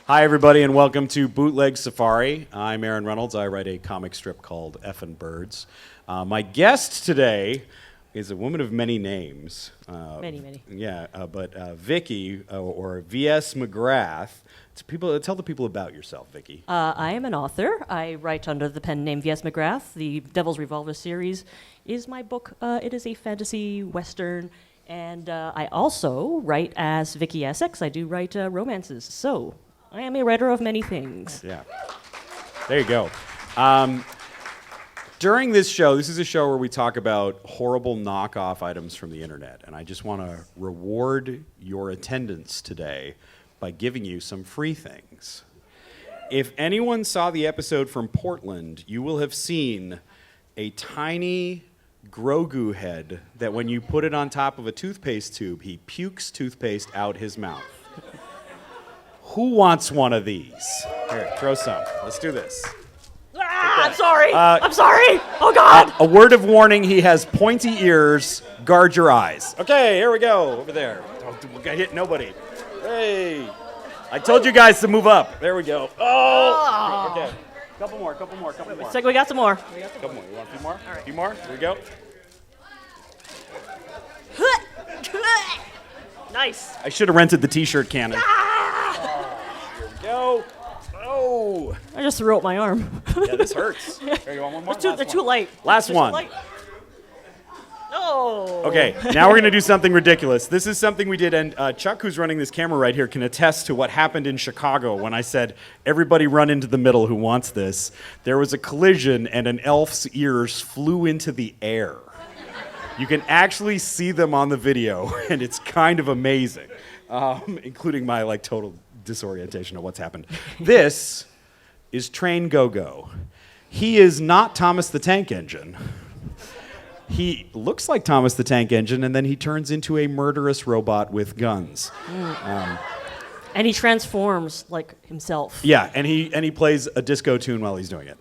Hi, everybody, and welcome to Bootleg Safari. I'm Aaron Reynolds. I write a comic strip called Effin Birds. My guest today is a woman of many names. Many. Yeah, but Vicky, or V.S. McGrath. Tell the people about yourself, Vicky. I am an author. I write under the pen name V.S. McGrath. The Devil's Revolver series is my book. It is a fantasy western. And I also write as Vicky Essex. I do write romances. So I am a writer of many things. Yeah. There you go. During this show, this is a show where we talk about horrible knockoff items from the internet. And I just want to reward your attendance today by giving you some free things. If anyone saw the episode from Portland, you will have seen a tiny Grogu head that when you put it on top of a toothpaste tube, he pukes toothpaste out his mouth. Who wants one of these? Here, throw some. Let's do this. I'm sorry. I'm sorry. Oh, God. A word of warning, he has pointy ears. Guard your eyes. Okay, here we go. Over there. Don't hit nobody. Hey. I told you guys to move up. There we go. Oh. Okay. Couple more. It's like we got some more. Couple more. You want a few more? All right. A few more? Here we go. Nice. I should have rented the t-shirt cannon. Here we go. Oh. I just threw out my arm. Yeah, this hurts. Here, you want one more? They're too light. Last They're one. too light. No. Okay, now we're going to do something ridiculous. This is something we did, and Chuck, who's running this camera right here, can attest to what happened in Chicago when I said, everybody run into the middle who wants this. There was a collision, and an elf's ears flew into the air. You can actually see them on the video, and it's kind of amazing, including my total disorientation of what's happened. This is Train Go-Go. He is not Thomas the Tank Engine. He looks like Thomas the Tank Engine, and then he turns into a murderous robot with guns. And he transforms like himself. Yeah, and he plays a disco tune while he's doing it.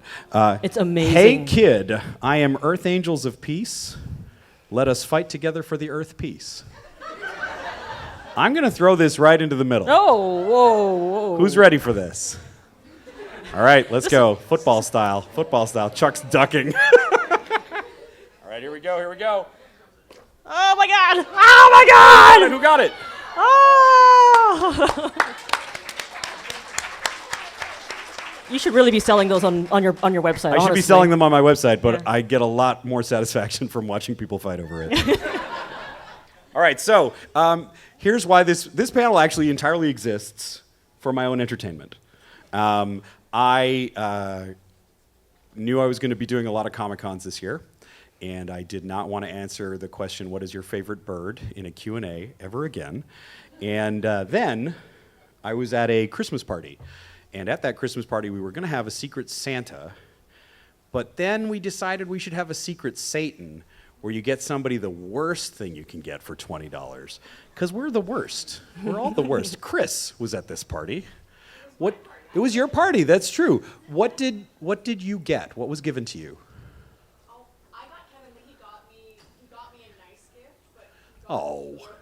It's amazing. Hey, kid, I am Earth Angels of Peace. Let us fight together for the Earth peace. I'm going to throw this right into the middle. Oh, whoa. Who's ready for this? All right, let's go. Football style. Chuck's ducking. All right, here we go. Oh, my God. Who got it? Oh. You should really be selling those on your website. I should be selling them on my website, but I get a lot more satisfaction from watching people fight over it. All right, so here's why this panel actually entirely exists for my own entertainment. I knew I was going to be doing a lot of Comic-Cons this year, and I did not want to answer the question, what is your favorite bird, in a Q&A ever again. And then I was at a Christmas party. And at that Christmas party, we were going to have a secret Santa, but then we decided we should have a secret Satan, where you get somebody the worst thing you can get for $20. Because we're the worst. We're all the worst. Chris was at this party. It was your party, that's true. What did you get? What was given to you? I got Kevin, he got me a nice gift, but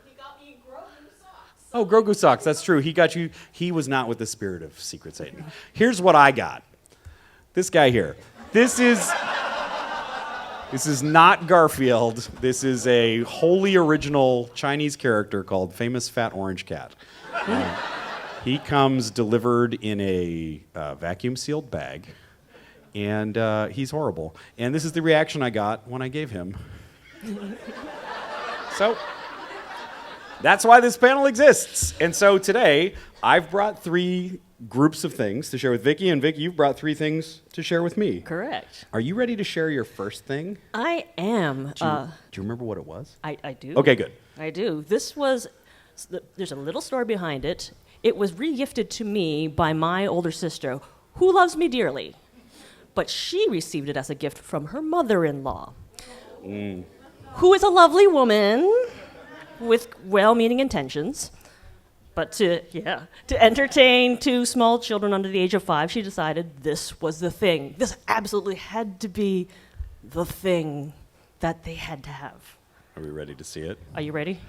he got me Grogu socks. Oh, Grogu socks, that's true. He was not with the spirit of Secret Satan. Here's what I got. This guy here. This is not Garfield. This is a wholly original Chinese character called Famous Fat Orange Cat. He comes delivered in a vacuum-sealed bag, and he's horrible. And this is the reaction I got when I gave him. So that's why this panel exists. And so today, I've brought 3 groups of things to share with Vicky, and Vicky, you've brought 3 things to share with me. Correct. Are you ready to share your first thing? I am. Do you remember what it was? I do. Okay, good. I do. There's a little story behind it. It was re-gifted to me by my older sister, who loves me dearly. But she received it as a gift from her mother-in-law, who is a lovely woman with well-meaning intentions. But to entertain 2 small children under the age of 5, she decided this was the thing. This absolutely had to be the thing that they had to have. Are we ready to see it? Are you ready?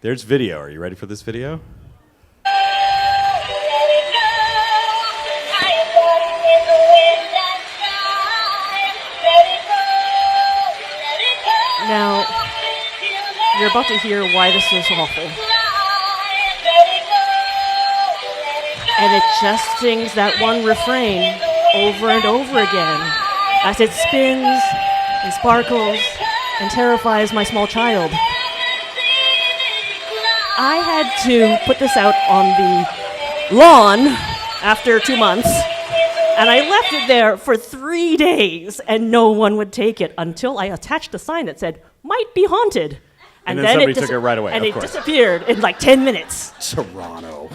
There's video. Are you ready for this video? about to hear why this is awful. And it just sings that one refrain over and over again as it spins and sparkles and terrifies my small child. I had to put this out on the lawn after 2 months, and I left it there for 3 days, and no one would take it until I attached a sign that said, "Might be haunted." And then somebody took it right away, And of it course. disappeared in like 10 minutes. Toronto.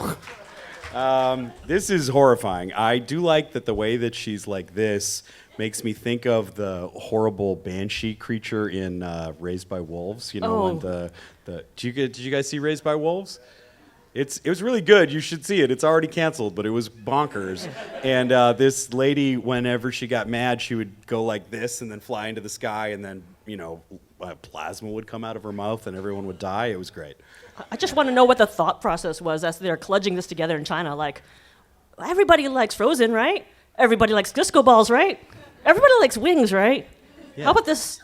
This is horrifying. I do like that the way that she's like this makes me think of the horrible banshee creature in Raised by Wolves. You know, when did you guys see Raised by Wolves? It was really good. You should see it. It's already canceled, but it was bonkers. And this lady, whenever she got mad, she would go like this and then fly into the sky, and then plasma would come out of her mouth, and everyone would die. It was great. I just want to know what the thought process was as they're kludging this together in China. Like, everybody likes Frozen, right? Everybody likes disco balls, right? Everybody likes wings, right? Yeah. How about this?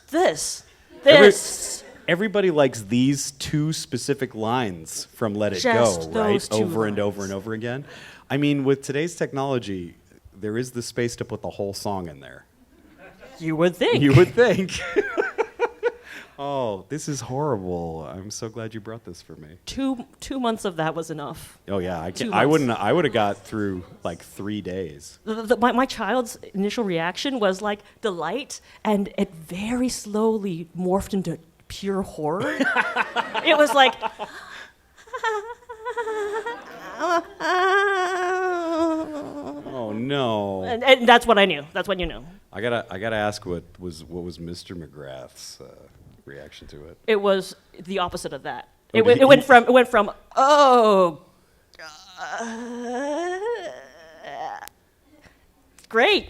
Everybody likes these two specific lines from Let It Just Go, right? those two Over and lines. over and over again. I mean, with today's technology, there is the space to put the whole song in there. You would think. You would think. Oh, this is horrible. I'm so glad you brought this for me. 2 months of that was enough. Oh yeah, 2 I months. would have got through like 3 days. My child's initial reaction was like delight, and it very slowly morphed into pure horror. It was like, Oh no. and that's what I knew. That's when you knew. I gotta ask what was Mr. McGrath's reaction to it. It was the opposite of that. Oh, It went from oh, great.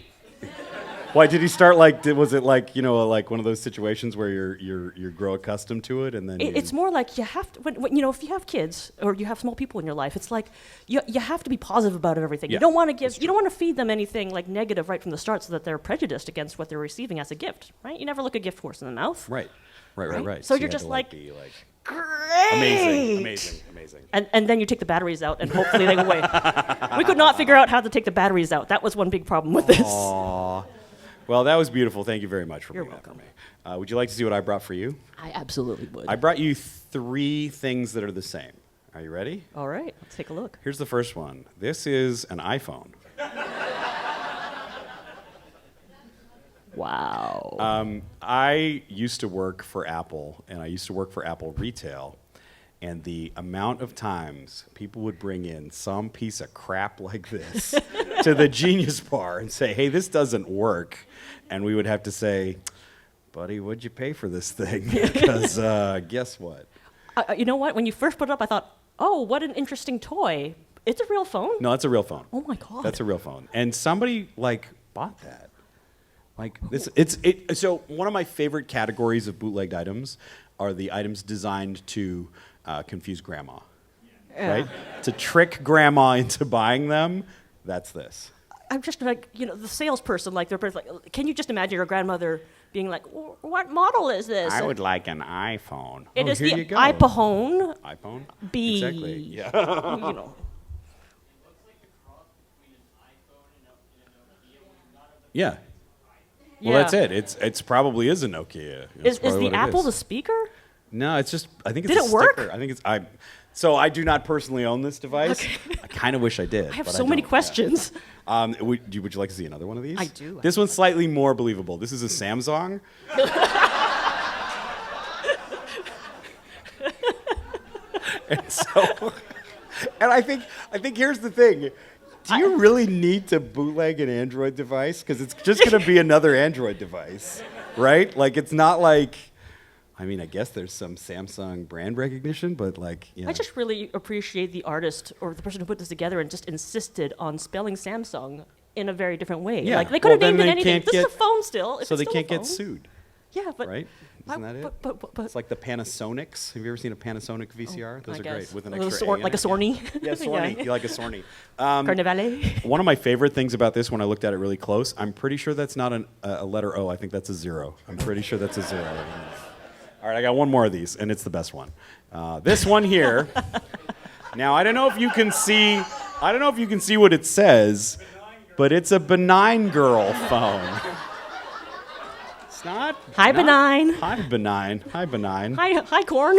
Why did he start like? Was it like like one of those situations where you grow accustomed to it and then? It's more like you have to when if you have kids or you have small people in your life, it's like you have to be positive about everything. Yeah, You don't want to feed them anything like negative right from the start, so that they're prejudiced against what they're receiving as a gift. Right? You never look a gift horse in the mouth. Right. So you you're had just to, like, be like great, amazing. And then you take the batteries out, and hopefully they go away. We could not figure out how to take the batteries out. That was one big problem with this. Aw. Well, that was beautiful. Thank you very much for You're bringing that for welcome. me. Would you like to see what I brought for you? I absolutely would. I brought you 3 things that are the same. Are you ready? All right, let's take a look. Here's the first one. This is an iPhone. Wow. I used to work for Apple, and I used to work for Apple Retail, and the amount of times people would bring in some piece of crap like this to the Genius Bar and say, hey, this doesn't work, and we would have to say, buddy, what'd you pay for this thing? Because guess what? You know what? When you first put it up, I thought, oh, what an interesting toy. It's a real phone? No, that's a real phone. Oh, my God. That's a real phone. And somebody, bought that. So one of my favorite categories of bootlegged items are the items designed to confuse grandma, right? To trick grandma into buying them. That's this. I'm just like, the salesperson, like, can you just imagine your grandmother being like, what model is this? I would like an iPhone. It is here the you go. iPhone iPhone? B. Exactly. Yeah. Yeah. Well, that's it. It's probably is a Nokia. Is That's probably the what it Apple is. the speaker? No, it's just. I think it's. Did a it work? sticker. I think it's. So I do not personally own this device. Okay. I kind of wish I did. I have but so many don't. questions. Yeah. Would you like to see another one of these? I do. This one's slightly more believable. This is a Samsung. and I think here's the thing. Do you really need to bootleg an Android device? Because it's just going to be another Android device, right? Like, it's not like, I mean, I guess there's some Samsung brand recognition, but I just really appreciate the artist or the person who put this together and just insisted on spelling Samsung in a very different way. Yeah. Like, they could have Well, named then it they anything. can't This is a get- phone still. If so it's they still can't a get phone. sued, Yeah, but right? Isn't that it? But It's like the Panasonics. Have you ever seen a Panasonic VCR? Those I are guess. great with an A little extra sor- A in like a it. Sorny. Yeah, Sorny. Yeah. You like a Sorny. Carnivale. One of my favorite things about this, when I looked at it really close, I'm pretty sure that's not a letter O. I think that's a 0. I'm pretty sure that's a 0. All right, I got one more of these, and it's the best one. This one here. Now, I don't know if you can see. I don't know if you can see what it says, but it's a benign girl phone. It's not. Hi, not, benign. Hi, benign. Hi, benign. Hi, corn.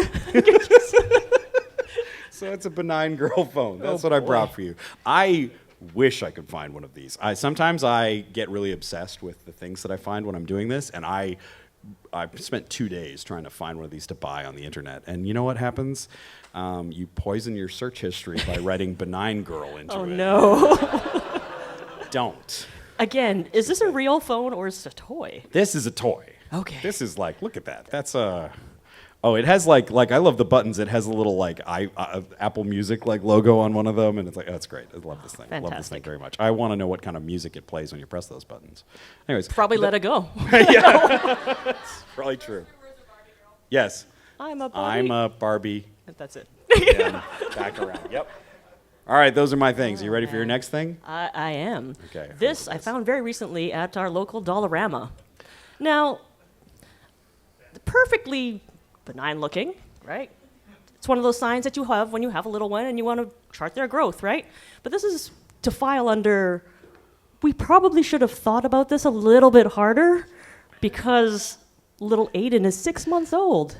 So it's a benign girl phone. That's what I brought for you. I wish I could find one of these. Sometimes I get really obsessed with the things that I find when I'm doing this, and I spent 2 days trying to find one of these to buy on the internet. And you know what happens? You poison your search history by writing benign girl into it. Oh, no. Don't. Again, is this a real phone or is it a toy? This is a toy. Okay. This is like, look at that. That's a... Oh, it has like I love the buttons. It has a little like Apple Music like logo on one of them, and it's like, oh, that's great. I love this thing. I love this thing very much. I want to know what kind of music it plays when you press those buttons. Anyways, Probably let it go. Yeah, it's probably true. Yes, I'm a Barbie. I'm a Barbie. That's it. And back around. Yep. All right, those are my things. You ready for your next thing? I am. Okay. This I found very recently at our local Dollarama. Now, perfectly benign looking, right? It's one of those signs that you have when you have a little one and you want to chart their growth, right? But this is to file under, we probably should have thought about this a little bit harder because little Aiden is 6 months old.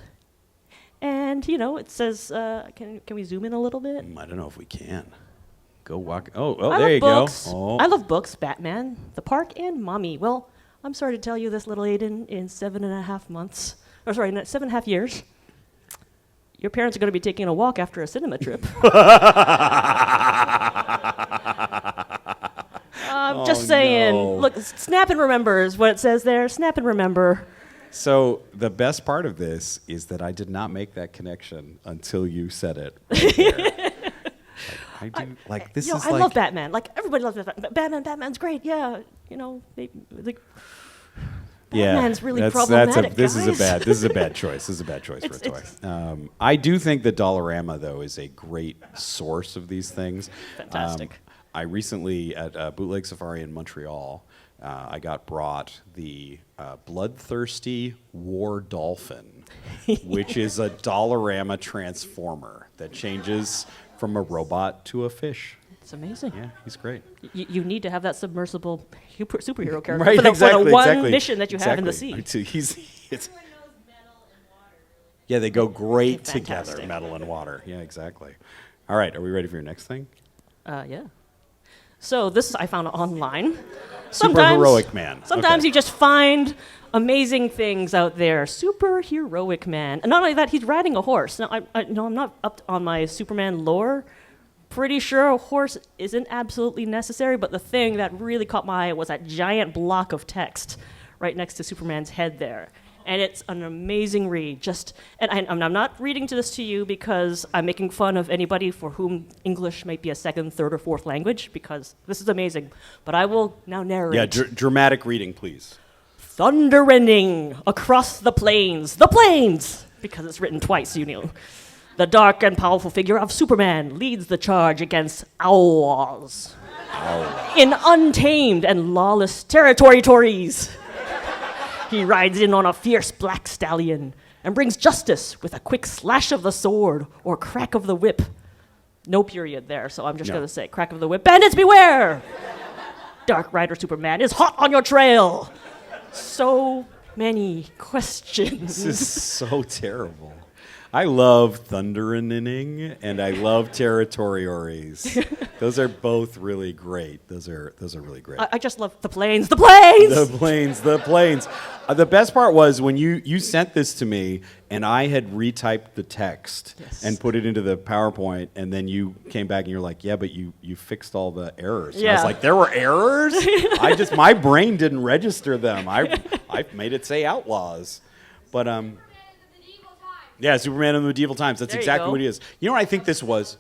And, you know, it says, can we zoom in a little bit? I don't know if we can. Go walk. Oh, I there love you books. go. Oh. I love books, Batman, The Park, and Mommy. Well, I'm sorry to tell you this, little Aiden, in 7.5 months, or sorry, 7.5 years, your parents are going to be taking a walk after a cinema trip. Just saying. No. Look, snap and remember is what it says there. Snap and remember. So the best part of this is that I did not make that connection until you said it. Right there. This is I love Batman. Like, everybody loves Batman. Batman's great. Yeah. You know, Batman's really problematic, This is a guys. bad choice. This is a bad choice for a toy. I do think that Dollarama, though, is a great source of these things. Fantastic. I recently, at Bootleg Safari in Montreal, I got brought the Bloodthirsty War Dolphin, which is a Dollarama transformer that changes from a robot to a fish. It's amazing. Yeah, he's great. You need to have that submersible superhero character Right, for the exactly, one exactly, mission that you have in the sea. It's yeah, they go great Fantastic. together, metal and water. Yeah, exactly. All right, are we ready for your next thing? Yeah. So this I found online. Super heroic man. Sometimes Okay. you just find amazing things out there. Super heroic man. And not only that, he's riding a horse. Now, I'm not up on my Superman lore. Pretty sure a horse isn't absolutely necessary, but the thing that really caught my eye was that giant block of text right next to Superman's head there. And it's an amazing read. I'm not reading this to you because I'm making fun of anybody for whom English might be a second, third, or fourth language, because this is amazing. But I will now narrate. Yeah, dramatic reading, please. Thunder rending across the plains, because it's written twice, you know. The dark and powerful figure of Superman leads the charge against owls in untamed and lawless territories. He rides in on a fierce black stallion and brings justice with a quick slash of the sword or crack of the whip. No period there, so I'm just going to say crack of the whip. Bandits beware! Dark Rider Superman is hot on your trail. So many questions. This is so terrible. I love Thunderinning and I love Territoriores. Those are both really great. Those are really great. I just love the planes. The planes! The planes. The best part was when you sent this to me and I had retyped the text and put it into the PowerPoint, and then you came back and you're like, yeah, but you fixed all the errors. And I was like, there were errors? My brain didn't register them. I made it say outlaws. But yeah, Superman in the medieval times. That's exactly what he is. You know what I think this was?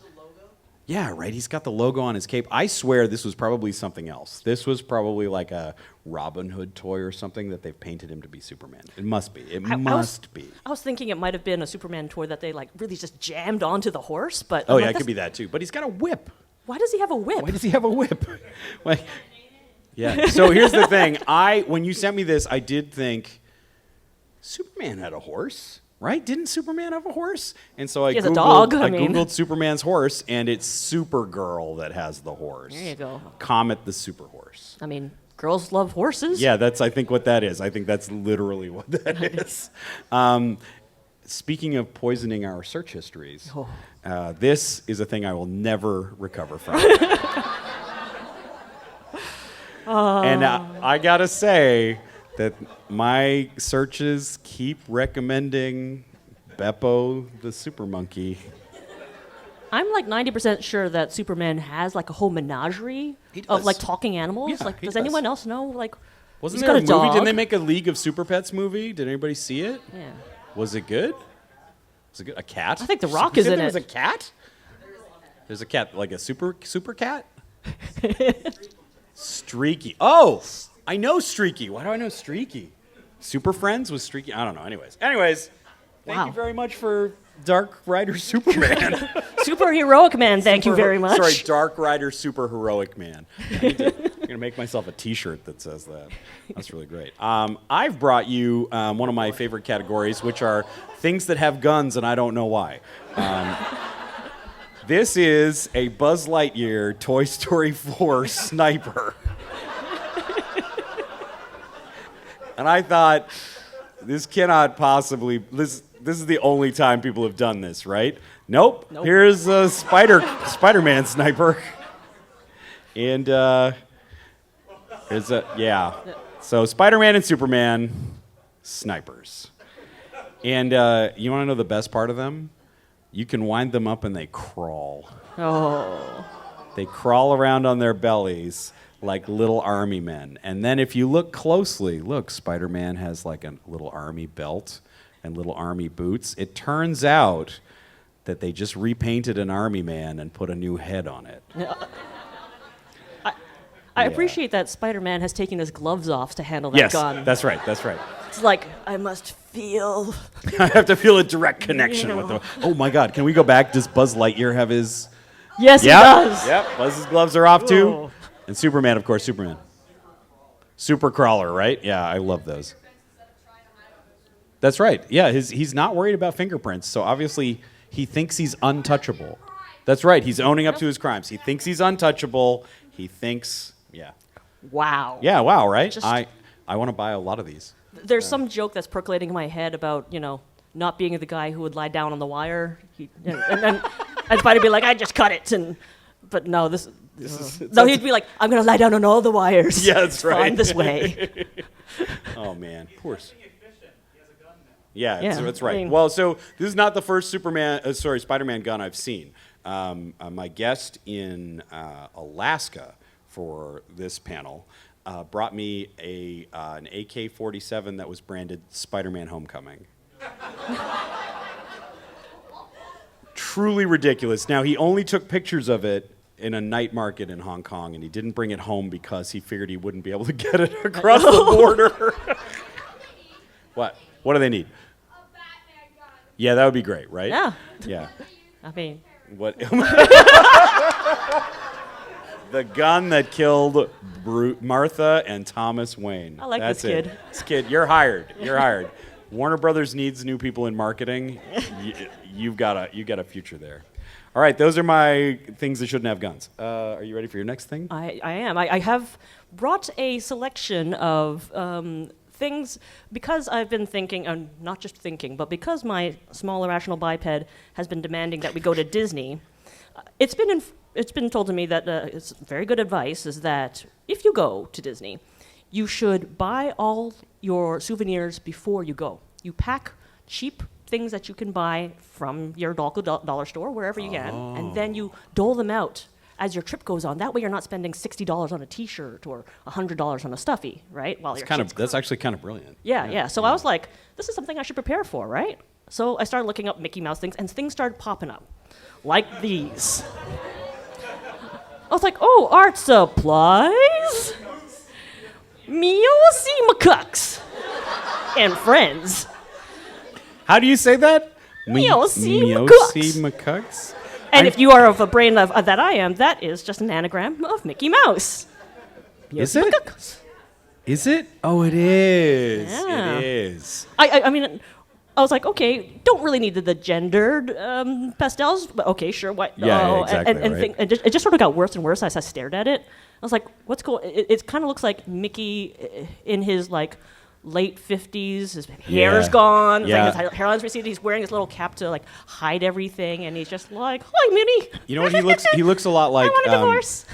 Yeah, right. He's got the logo on his cape. I swear this was probably something else. This was probably like a Robin Hood toy or something that they've painted him to be Superman. It must be. It must be. I was thinking it might have been a Superman toy that they like really just jammed onto the horse, but oh yeah, it could be that too. But he's got a whip. Why does he have a whip? Why does he have a whip? Yeah. So here's the thing. When you sent me this, I did think Superman had a horse. Right? Didn't Superman have a horse? And so I He has a Googled, dog, I I mean. Googled Superman's horse, and it's Supergirl that has the horse. There you go. Comet the Super Horse. I mean, girls love horses. Yeah, that's, I think, what that is. I think that's literally what that is. Speaking of poisoning our search histories, this is a thing I will never recover from. And I gotta say that my searches keep recommending Beppo the Super Monkey. I'm like 90% sure that Superman has like a whole menagerie of like talking animals. Yeah, like, he does does. anyone else know? Like, Wasn't he's there got a movie? dog. Didn't they make a League of Super Pets movie? Did anybody see it? Yeah. Was it good? Was it good? A cat? I think The Rock You is said in there was it. a cat? There's a cat, like a super cat? Streaky. Oh, I know Streaky. Why do I know Streaky? Super Friends was Streaky? I don't know. Anyways, thank Wow. you very much for Dark Rider Superman. Super heroic man, thank you very much. Sorry, Dark Rider Super Heroic Man. I'm going to make myself a T-shirt that says that. That's really great. I've brought you one of my favorite categories, which are things that have guns and I don't know why. This is a Buzz Lightyear Toy Story 4 sniper. And I thought, this cannot possibly... This is the only time people have done this, right? Nope. Here's a Spider-Man sniper. And there's a... Yeah. So Spider-Man and Superman, snipers. And you want to know the best part of them? You can wind them up and they crawl. Oh. They crawl around on their bellies like little army men. And then if you look closely, look, Spider-Man has like a little army belt and little army boots. It turns out that they just repainted an army man and put a new head on it. I appreciate that Spider-Man has taken his gloves off to handle that Yes, gun. that's right, that's right. It's like, I must feel... I have to feel a direct connection with them. Oh my God, can we go back? Does Buzz Lightyear have his... Yes, he does. Yep, Buzz's gloves are off too. Oh. And Superman, of course, Superman. Super Crawler, right? Yeah, I love those. That's right. Yeah, he's not worried about fingerprints, so obviously he thinks he's untouchable. That's right, he's owning up to his crimes. He thinks he's untouchable. He thinks, yeah. Wow. Yeah, wow, right? Just- I want to buy a lot of these. There's some joke that's percolating in my head about, not being the guy who would lie down on the wire. And Spider would be like, I just cut it. But no, he'd be like, I'm going to lie down on all the wires. Yeah, that's It's right. fine this way. Oh, man. Poor. Yeah, Yeah, that's right. I mean- Well, so this is not the first Spider-Man gun I've seen. My guest in Alaska for this panel brought me an AK-47 that was branded Spider-Man Homecoming. Truly ridiculous. Now, he only took pictures of it in a night market in Hong Kong, and he didn't bring it home because he figured he wouldn't be able to get it across the border. What? What do they need? A Batman gun. Yeah, that would be great, right? Yeah. Yeah. I mean, What? The gun that killed Martha and Thomas Wayne. I like That's this kid. it. This kid, you're hired. You're hired. Warner Brothers needs new people in marketing. You've got a future there. All right, those are my things that shouldn't have guns. Are you ready for your next thing? I am. I have brought a selection of things because I've been thinking, not just thinking, but because my small irrational biped has been demanding that we go to Disney. It's been told to me that it's very good advice is that if you go to Disney, you should buy all your souvenirs before you go. You pack cheap things that you can buy from your local dollar store, wherever you can, and then you dole them out as your trip goes on. That way you're not spending $60 on a T-shirt or $100 on a stuffy, right? While your kids That's actually kind of brilliant. yeah. So I was like, this is something I should prepare for, right? So I started looking up Mickey Mouse things, and things started popping up, like these. I was like, oh, art supplies? Miosi McCucks and friends. How do you say that? Miosi Miosi McCucks? And if you are of a brain that I am, that is just an anagram of Mickey Mouse. Is it? Is it? Oh, it is. Yeah. It is. I mean, I was like, okay, don't really need the gendered pastels, but okay, sure, what? Yeah, exactly, and right. it just sort of got worse and worse as I stared at it. I was like, what's cool? It kind of looks like Mickey in his like late 50s. His hair's gone. Yeah. Like, his hairline's receded. He's wearing his little cap to like hide everything, and he's just like, "Hi, Minnie." You know what? He looks a lot like. I want a divorce.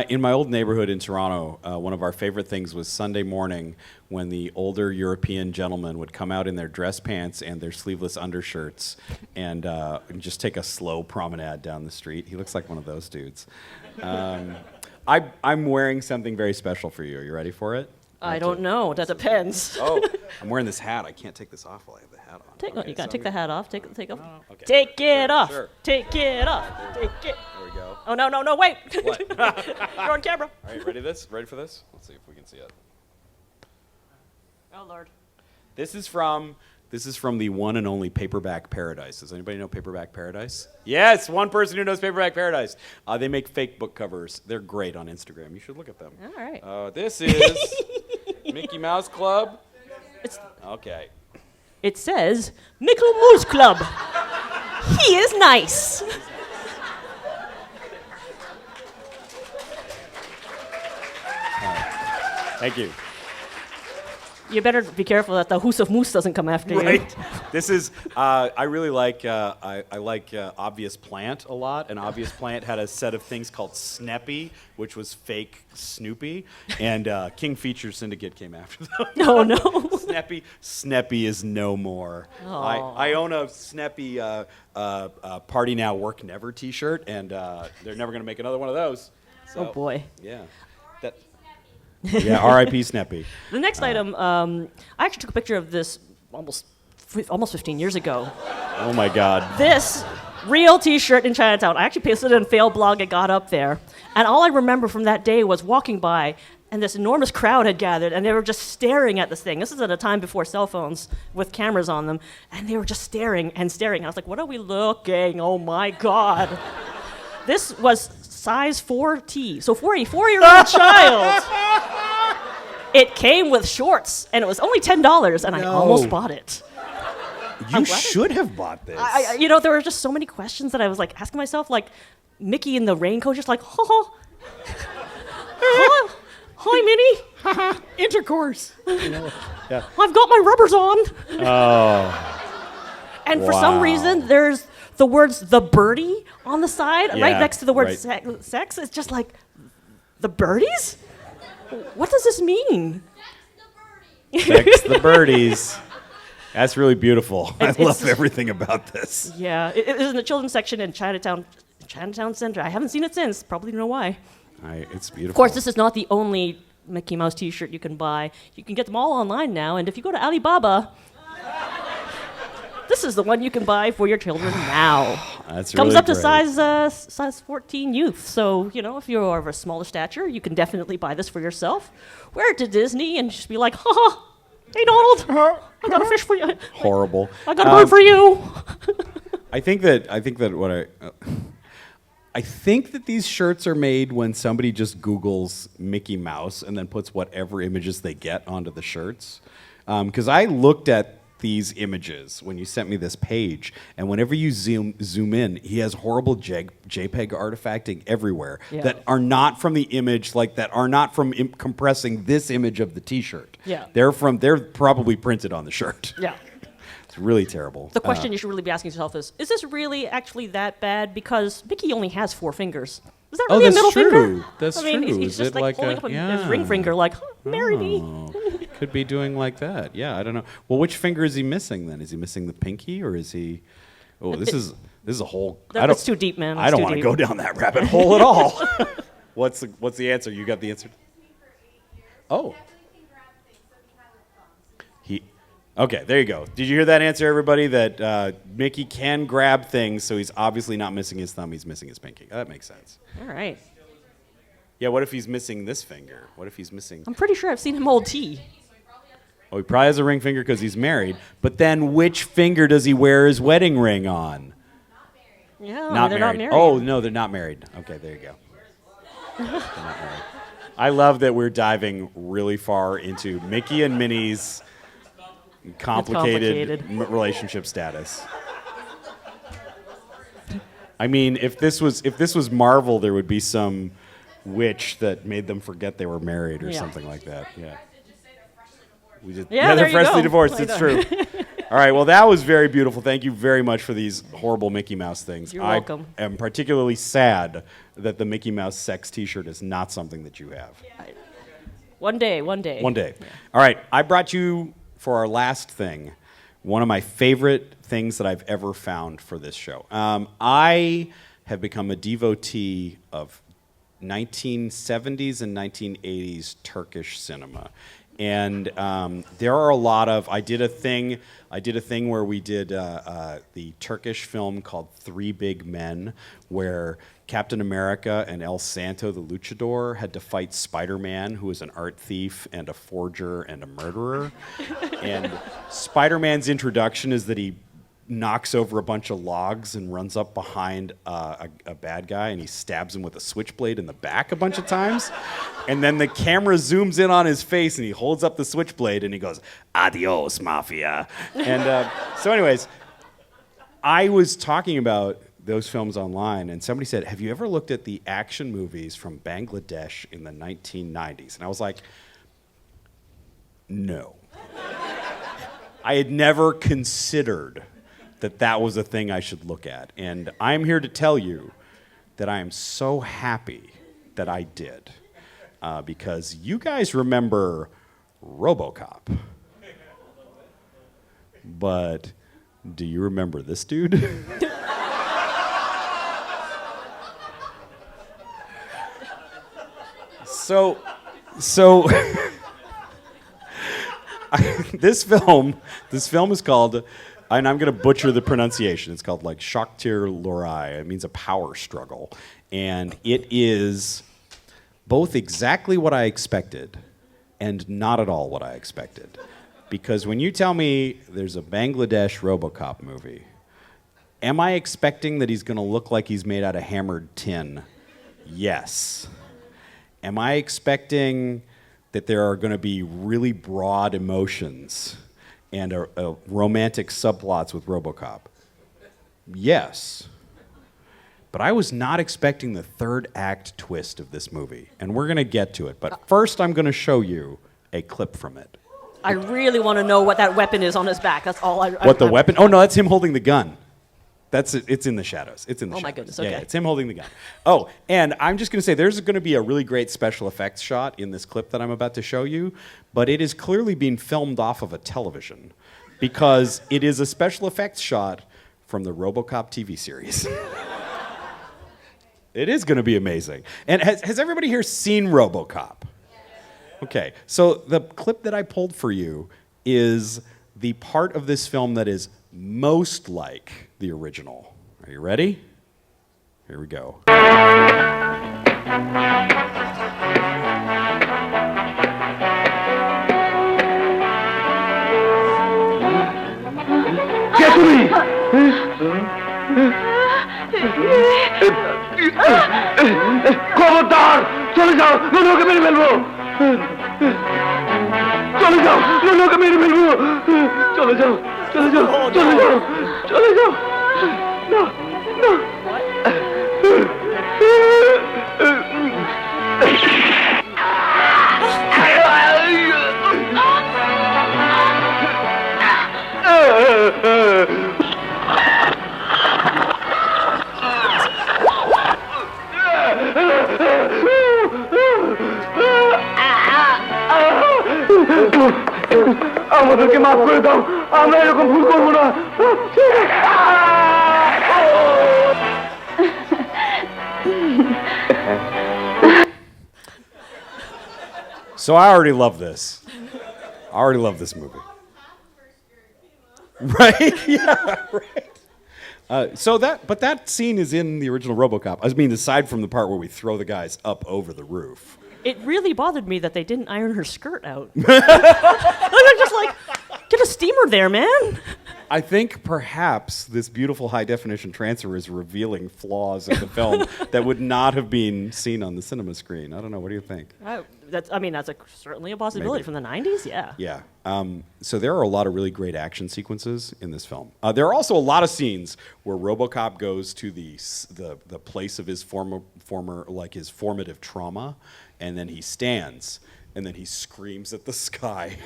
In my old neighborhood in Toronto, one of our favorite things was Sunday morning when the older European gentlemen would come out in their dress pants and their sleeveless undershirts and just take a slow promenade down the street. He looks like one of those dudes. I'm wearing something very special for you. Are you ready for it? I don't know. That depends. Oh, I'm wearing this hat. I can't take this off while I have the hat on. You gotta take the hat off. Take off. Okay. Take it off. Sure. Take it off. Take it. There we go. Oh no! Wait. What? You're on camera. All right, ready for this? Let's see if we can see it. Oh Lord. This is from the one and only Paperback Paradise. Does anybody know Paperback Paradise? Yes, one person who knows Paperback Paradise. They make fake book covers. They're great on Instagram. You should look at them. All right. This is Mickey Mouse Club. Okay. It says Mickle Mouse Club. He is nice. Thank you. You better be careful that the Hoos of Moose doesn't come after you. Right. This is. I really like. I like Obvious Plant a lot, and Obvious Plant had a set of things called Sneppy, which was fake Snoopy, and King Feature Syndicate came after them. No, no. Sneppy is no more. I own a Sneppy Party Now Work Never T-shirt, and they're never going to make another one of those. So, Oh boy. Yeah. Yeah, R.I.P. Sneppy. The next item, I actually took a picture of this almost 15 years ago. Oh my God. This real T-shirt in Chinatown. I actually pasted it in Fail Blog. It got up there, and all I remember from that day was walking by, and this enormous crowd had gathered, and they were just staring at this thing. This is at a time before cell phones with cameras on them, and they were just staring and staring. I was like, "What are we looking? Oh my God!" This was size 4T, so for a 4-year-old child. It came with shorts, and it was only $10, and I almost bought it. You should have bought this. There were just so many questions that I was like asking myself, like Mickey in the raincoat, just like, hi, Minnie. Intercourse. Yeah. I've got my rubbers on. Oh. And for some reason, there's the words "the birdie" on the side, right next to the word sex. It's just like, the birdies? What does this mean? Sex the birdies. That's really beautiful. I love everything about this. Yeah, it is in the children's section in Chinatown Center. I haven't seen it since. Probably don't know why. It's beautiful. Of course, this is not the only Mickey Mouse T-shirt you can buy. You can get them all online now, and if you go to Alibaba, this is the one you can buy for your children now. That's Comes really up to great. size 14 youth. So, if you're of a smaller stature, you can definitely buy this for yourself. Wear it to Disney and just be like, hey, Donald, I got a fish for you. Horrible. I got a bird for you. I think that these shirts are made when somebody just Googles Mickey Mouse and then puts whatever images they get onto the shirts. Because I looked at these images when you sent me this page, and whenever you zoom in, he has horrible JPEG artifacting everywhere that are not from the image, that are not from compressing this image of the T-shirt. Yeah. They're probably printed on the shirt. Yeah. It's really terrible. The question you should really be asking yourself is this really actually that bad? Because Mickey only has 4 fingers. Is that really a middle finger? That's I mean, true. He's Is just it like holding up his ring finger, like, marry me. Could be doing like that. Yeah, I don't know. Well, which finger is he missing then? Is he missing the pinky, or is he? Oh, this is a whole. That's too deep, man. I don't want to go down that rabbit hole at all. What's the answer? You got the answer? Oh. Okay, there you go. Did you hear that answer, everybody? That Mickey can grab things, so he's obviously not missing his thumb. He's missing his pinky. That makes sense. All right. Yeah, what if he's missing this finger? What if he's missing... I'm pretty sure I've seen him hold tea. Oh, he probably has a ring finger because he's married. But then which finger does he wear his wedding ring on? Yeah, they're not married. Oh, no, they're not married. Okay, there you go. They're not married. I love that we're diving really far into Mickey and Minnie's complicated relationship status. I mean, if this was Marvel, there would be some witch that made them forget they were married or something like that. Yeah. They're freshly divorced. It's true. All right. Well, that was very beautiful. Thank you very much for these horrible Mickey Mouse things. You're welcome. I am particularly sad that the Mickey Mouse sex T-shirt is not something that you have. One day. One day. Yeah. All right. I brought you for our last thing, one of my favorite things that I've ever found for this show. I have become a devotee of 1970s and 1980s Turkish cinema. And there are a lot of. I did a thing where we did the Turkish film called Three Big Men, where Captain America and El Santo, the luchador, had to fight Spider-Man, who is an art thief and a forger and a murderer. And Spider-Man's introduction is that he knocks over a bunch of logs and runs up behind a bad guy, and he stabs him with a switchblade in the back a bunch of times. And then the camera zooms in on his face, and he holds up the switchblade, and he goes, "Adios, mafia." And so anyways, I was talking about those films online, and somebody said, "Have you ever looked at the action movies from Bangladesh in the 1990s?" And I was like, no. I had never considered that was a thing I should look at. And I'm here to tell you that I am so happy that I did. Because you guys remember Robocop. But do you remember this dude? So this film is called, and I'm going to butcher the pronunciation. It's called like Shaktir Lorai. It means a power struggle. And it is both exactly what I expected and not at all what I expected. Because when you tell me there's a Bangladesh Robocop movie, am I expecting that he's going to look like he's made out of hammered tin? Yes. Am I expecting that there are going to be really broad emotions and a romantic subplots with Robocop? Yes. But I was not expecting the third act twist of this movie, and we're going to get to it. But first, I'm going to show you a clip from it. I really want to know what that weapon is on his back. That's all I... What the weapon? Oh, no, that's him holding the gun. That's it. It's in the shadows. It's in the shadows. Oh, my goodness, okay. Yeah, it's him holding the gun. Oh, and I'm just going to say there's going to be a really great special effects shot in this clip that I'm about to show you, but it is clearly being filmed off of a television because it is a special effects shot from the Robocop TV series. It is going to be amazing. And has everybody here seen Robocop? Okay, so the clip that I pulled for you is the part of this film that is most like the original. Are you ready? Here we go. Get to me! খবরদার চলে যাও লোকে মেরে ফেলবো চলে যাও লোকে মেরে ফেলবো চলে যাও চলে যাও চলে যাও চলে যাও না না আমাদেরকে মাফ করে দাও আমরা এরকম ভুল করবো না So I already love this. I already love this movie. Right? Yeah, right. But that scene is in the original Robocop. I mean, aside from the part where we throw the guys up over the roof. It really bothered me that they didn't iron her skirt out. I was just like, get a steamer there, man. I think perhaps this beautiful high-definition transfer is revealing flaws in the film that would not have been seen on the cinema screen. I don't know. What do you think? That's certainly a possibility Maybe. from the 90s, yeah. Yeah. So there are a lot of really great action sequences in this film. There are also a lot of scenes where RoboCop goes to the place of his former like his formative trauma, and then he stands, and then he screams at the sky.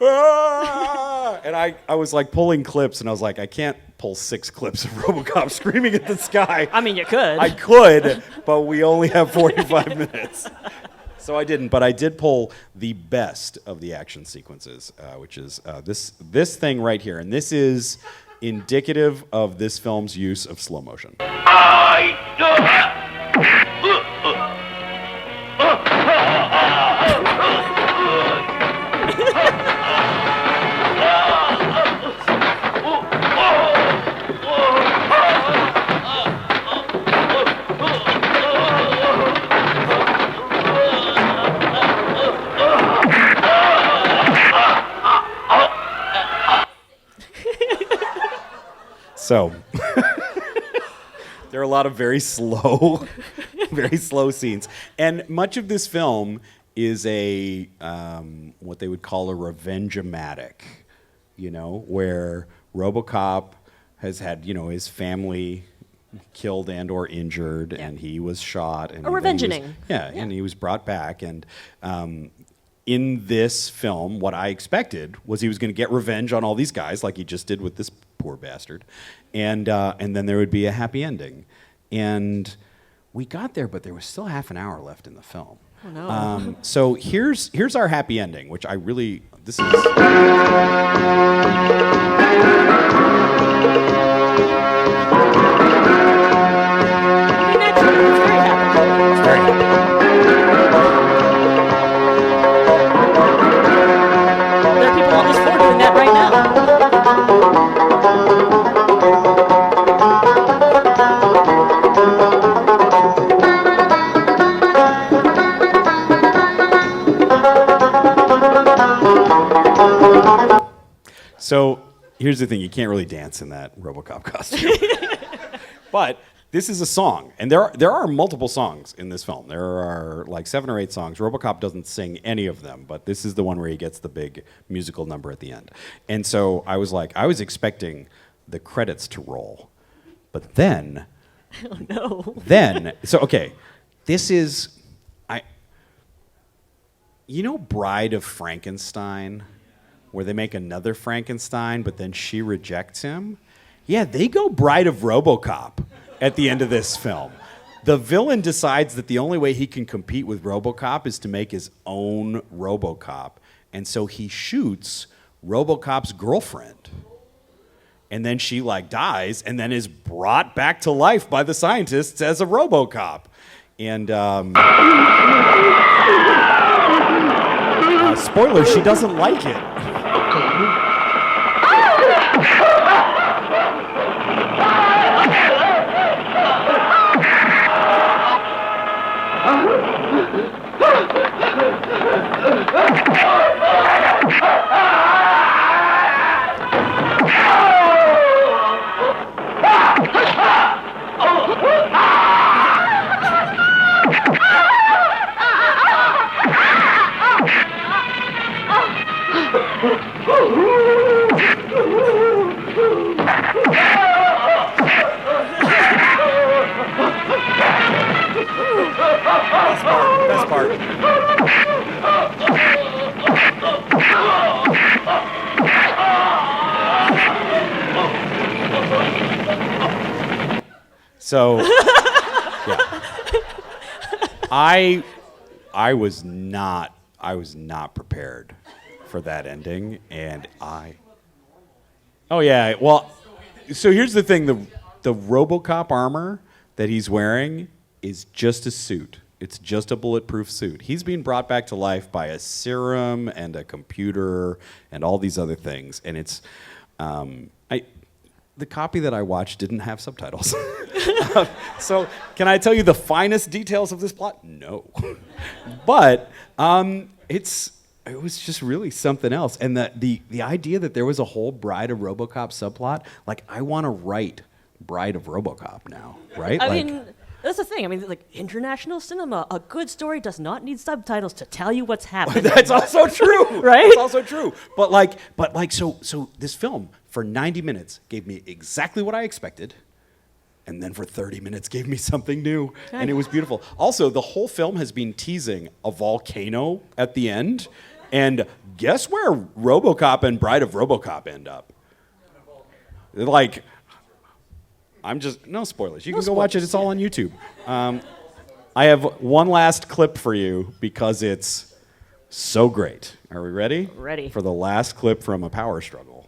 Ah! And I was like pulling clips, and I was like, I can't pull 6 clips of RoboCop screaming at the sky. I mean, you could. I could, but we only have 45 minutes. So I didn't, but I did pull the best of the action sequences, which is this thing right here. And this is indicative of this film's use of slow motion. So there are a lot of very slow scenes, and much of this film is a what they would call a revenge-o-matic, where RoboCop has had his family killed and or injured, and he was shot, and revengeing. And he was brought back, and in this film, what I expected was he was going to get revenge on all these guys, like he just did with this poor bastard, and then there would be a happy ending. And we got there, but there was still half an hour left in the film. Oh, no. So here's our happy ending, which this is. There are people on this floor doing that right now. So here's the thing: you can't really dance in that RoboCop costume. But this is a song, and there are multiple songs in this film. There are like 7 or 8 songs. RoboCop doesn't sing any of them, but this is the one where he gets the big musical number at the end. And so I was expecting the credits to roll, but then, Oh, no. this is Bride of Frankenstein, where they make another Frankenstein, but then she rejects him. Yeah, they go Bride of RoboCop at the end of this film. The villain decides that the only way he can compete with RoboCop is to make his own RoboCop, and so he shoots RoboCop's girlfriend. And then she dies, and then is brought back to life by the scientists as a RoboCop. And spoiler, she doesn't like it. Best part. So, yeah, I was not prepared for that ending, and oh yeah, well, so here's the thing: the RoboCop armor that he's wearing is just a suit. It's just a bulletproof suit. He's being brought back to life by a serum and a computer and all these other things. And it's, the copy that I watched didn't have subtitles. So can I tell you the finest details of this plot? No. But it's it was just really something else. And the idea that there was a whole Bride of Robocop subplot, like I want to write Bride of Robocop now, right? I mean, that's the thing. I mean, like international cinema, a good story does not need subtitles to tell you what's happening. That's also true, Right? That's also true. But so this film for 90 minutes gave me exactly what I expected, and then for 30 minutes gave me something new, and it was beautiful. Also, the whole film has been teasing a volcano at the end, and guess where RoboCop and Bride of RoboCop end up? Like. No spoilers. You can go watch it. It's all on YouTube. I have one last clip for you because it's so great. Are we ready? Ready. For the last clip from A Power Struggle.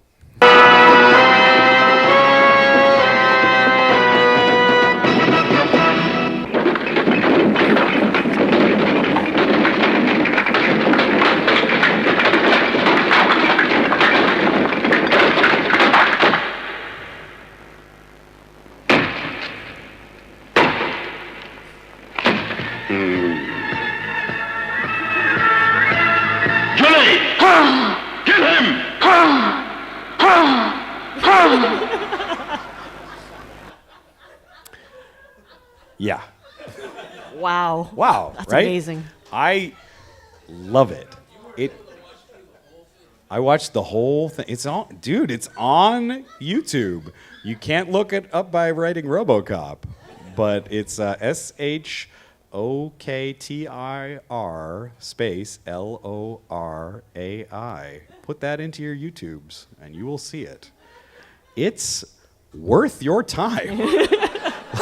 Julie! Get him! Yeah. Wow. Wow. That's right? amazing. I love it. I watched the whole thing. It's on YouTube. You can't look it up by writing RoboCop, but it's SHOKTIR space LORAI. Put that into your YouTubes, and you will see it. It's worth your time.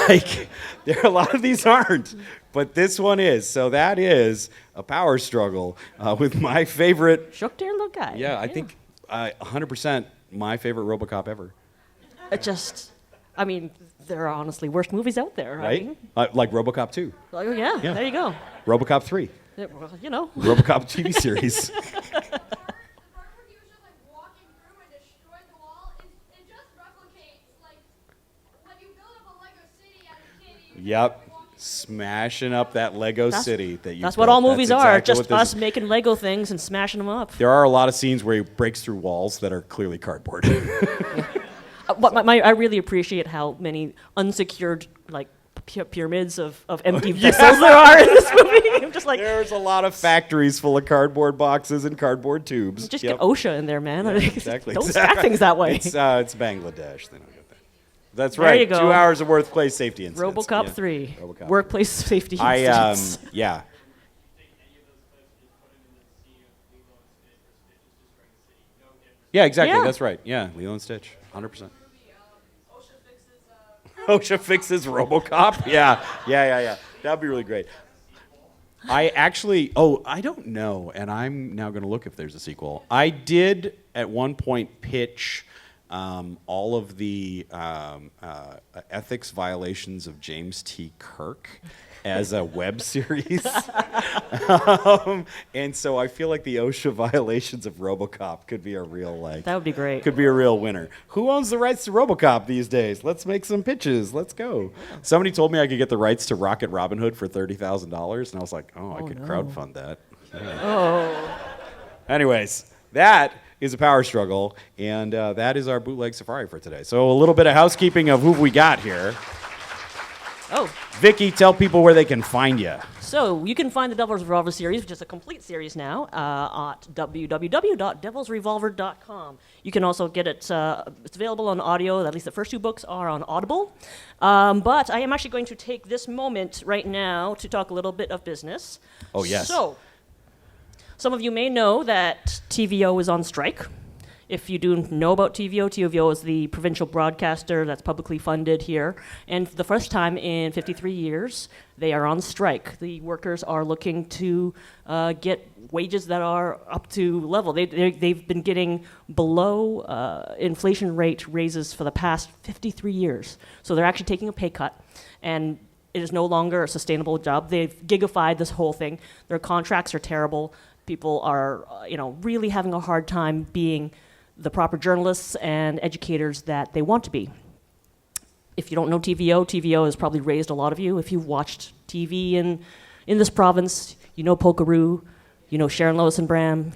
Like, there are a lot of these aren't, but this one is. So that is A Power Struggle with my favorite. Shook dear little guy. Yeah, I think 100% my favorite RoboCop ever. It just, I mean, there are honestly worse movies out there, Right? Like RoboCop 2, Like, oh, yeah, Yeah. there you go. RoboCop 3, Yeah, well, you know. RoboCop TV series. The part where he was just like walking through and destroyed the wall, it just replicates like when you build up a Lego city as a kid. You Yep. walk Smashing up that Lego city that you That's built. what all movies That's are, exactly just what this us making Lego things and smashing them up. There are a lot of scenes where he breaks through walls that are clearly cardboard. I really appreciate how many unsecured like pyramids of empty vessels there are in this movie. I'm just like, There's a lot of factories full of cardboard boxes and cardboard tubes. just Yep. get OSHA in there, man. Exactly. Don't stack things that way. It's Bangladesh. They don't get that. That's There right. you go. 2 hours of workplace safety incidents. RoboCop Yeah. 3, RoboCop. workplace safety I incidents. yeah. Yeah, exactly. Yeah. That's right. Yeah, Lilo and Stitch, 100%. OSHA fixes RoboCop. Yeah. That'd be really great. I don't know, and I'm now going to look if there's a sequel. I did at one point pitch all of the ethics violations of James T. Kirk as a web series. And so I feel like the OSHA violations of RoboCop could be a real That would be great. could be a real winner. Who owns the rights to RoboCop these days? Let's make some pitches. Let's go. Somebody told me I could get the rights to Rocket Robin Hood for $30,000, and I was like, I could crowdfund that. Oh, Anyways, that is A Power Struggle, and that is our bootleg safari for today. So a little bit of housekeeping of who we got here. oh. Vicky, tell people where they can find you. So you can find the Devil's Revolver series, which is a complete series now, at www.devilsrevolver.com. You can also get it, it's available on audio, at least the first 2 books are on Audible. But I am actually going to take this moment right now to talk a little bit of business. Oh, yes. So, some of you may know that TVO is on strike. If you do know about TVO, TVO is the provincial broadcaster that's publicly funded here. And for the first time in 53 years, they are on strike. The workers are looking to get wages that are up to level. They've been getting below inflation rate raises for the past 53 years. So they're actually taking a pay cut. And it is no longer a sustainable job. They've gigafied this whole thing. Their contracts are terrible. People are really having a hard time being the proper journalists and educators that they want to be. If you don't know TVO, TVO has probably raised a lot of you. If you've watched TV in this province, you know Polkaroo, You know Sharon Lois and Bram.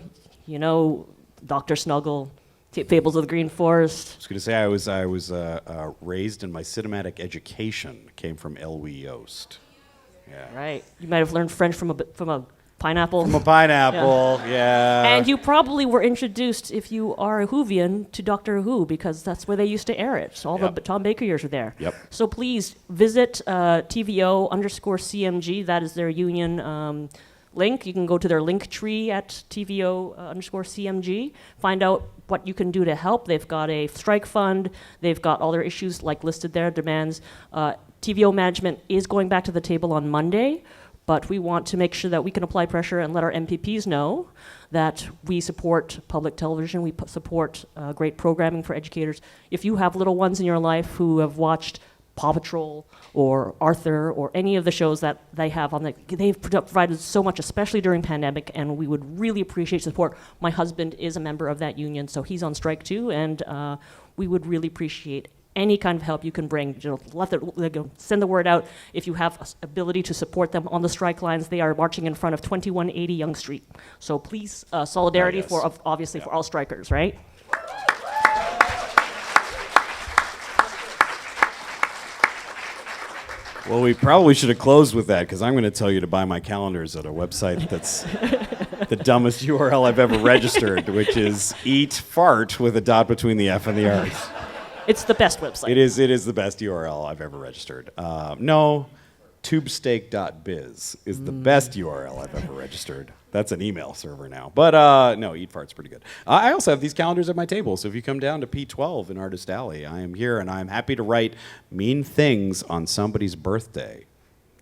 You know Dr. Snuggle, Fables of the Green Forest. I was going to say I was raised in my cinematic education came from Elwy Yost. Yeah. Right. You might have learned French from a pineapple. From a pineapple, yeah. And you probably were introduced, if you are a Whovian, to Doctor Who, because that's where they used to air it. So all the Tom Baker years are there. Yep. So please visit TVO_CMG. That is their union link. You can go to their link tree at TVO_CMG. Find out what you can do to help. They've got a strike fund. They've got all their issues listed there, demands. TVO management is going back to the table on Monday. But we want to make sure that we can apply pressure and let our MPPs know that we support public television, we support great programming for educators. If you have little ones in your life who have watched Paw Patrol or Arthur or any of the shows that they have on they've provided so much, especially during pandemic, and we would really appreciate support. My husband is a member of that union, so he's on strike too, and we would really appreciate any kind of help you can bring. Send the word out. If you have ability to support them on the strike lines, they are marching in front of 2180 Yonge Street. So please, solidarity for obviously for all strikers, right? Well, we probably should have closed with that because I'm going to tell you to buy my calendars at a website that's the dumbest URL I've ever registered, which is eat fart with a dot between the F and the R. It's the best website. It is the best URL I've ever registered. No, tubesteak.biz is the best URL I've ever registered. That's an email server now. But no, Eat Fart's pretty good. I also have these calendars at my table, so if you come down to P12 in Artist Alley, I am here and I'm happy to write mean things on somebody's birthday.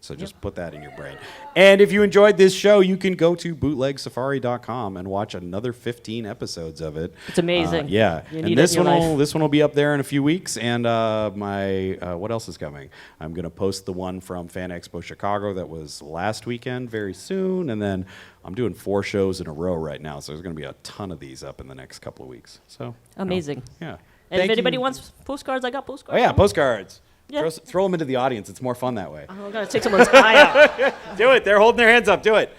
So just put that in your brain. And if you enjoyed this show, you can go to bootlegsafari.com and watch another 15 episodes of it. It's amazing. Yeah. You And need this it in your one life. this one will be up there in a few weeks. And what else is coming? I'm going to post the one from Fan Expo Chicago that was last weekend very soon. And then I'm doing 4 shows in a row right now. So there's going to be a ton of these up in the next couple of weeks. So Amazing. Yeah. And if Thank anybody you. wants postcards, I got postcards. Oh, yeah, postcards. Yeah. Throw them into the audience. It's more fun that way. I'm going to take someone's eye out. Do it. They're holding their hands up. Do it.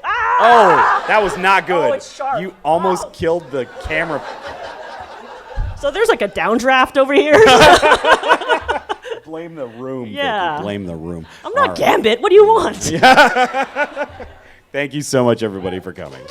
Oh, that was not good. Oh, it's sharp. You almost killed the camera. So there's a downdraft over here. Blame the room. Yeah. Vicky. Blame the room. I'm not All right. Gambit. What do you want? Thank you so much, everybody, for coming.